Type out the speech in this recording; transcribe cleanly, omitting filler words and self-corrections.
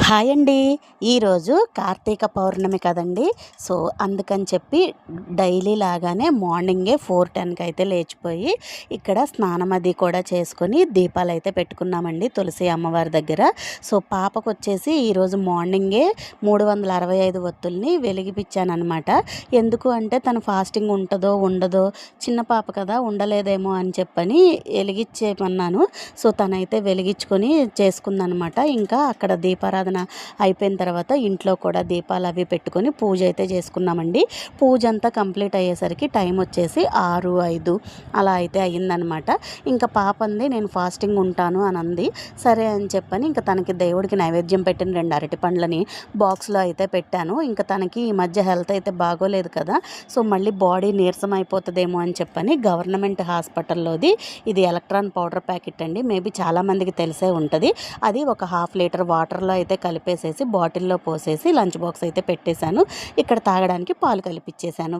Hi అండి. ఈరోజు కార్తీక పౌర్ణమి కదండి. సో అందుకని చెప్పి డైలీ లాగానే మార్నింగే 4:10కి అయితే లేచిపోయి ఇక్కడ స్నానం అది కూడా చేసుకొని దీపాలు అయితే పెట్టుకున్నామండి తులసి అమ్మవారి దగ్గర. సో పాపకు వచ్చేసి ఈరోజు మార్నింగే 365 ఒత్తుల్ని వెలిగిపించానమాట. ఎందుకు అంటే తను ఫాస్టింగ్ ఉంటుందో ఉండదో, చిన్న పాప కదా ఉండలేదేమో అని చెప్పని వెలిగించేమన్నాను. సో తనైతే వెలిగించుకొని చేసుకుందనమాట. ఇంకా అక్కడ దీపారాధన అయిపోయిన తర్వాత ఇంట్లో కూడా దీపాలు అవి పెట్టుకొని పూజ అయితే చేసుకున్నామండి. పూజ అంతా కంప్లీట్ అయ్యేసరికి టైం వచ్చేసి 6:05 అలా అయితే అయ్యిందనమాట. ఇంకా పాప అంది నేను ఫాస్టింగ్ ఉంటాను అని అంది. సరే అని చెప్పని ఇంకా తనకి దేవుడికి నైవేద్యం పెట్టిన 2 అరటి పండ్లని బాక్స్లో అయితే పెట్టాను. ఇంకా తనకి ఈ మధ్య హెల్త్ అయితే బాగోలేదు కదా. సో మళ్ళీ బాడీ నీరసం అయిపోతుందేమో అని చెప్పని గవర్నమెంట్ హాస్పిటల్లోది ఇది ఎలక్ట్రాన్ పౌడర్ ప్యాకెట్ అండి. మేబీ చాలామందికి తెలిసే ఉంటుంది. అది ఒక 1/2 లీటర్ వాటర్లో అయితే కలిపేసేసి బాటిల్లో పోసేసి లంచ్ బాక్స్ అయితే పెట్టేశాను. ఇక్కడ తాగడానికి పాలు కలిపిచ్చేసాను.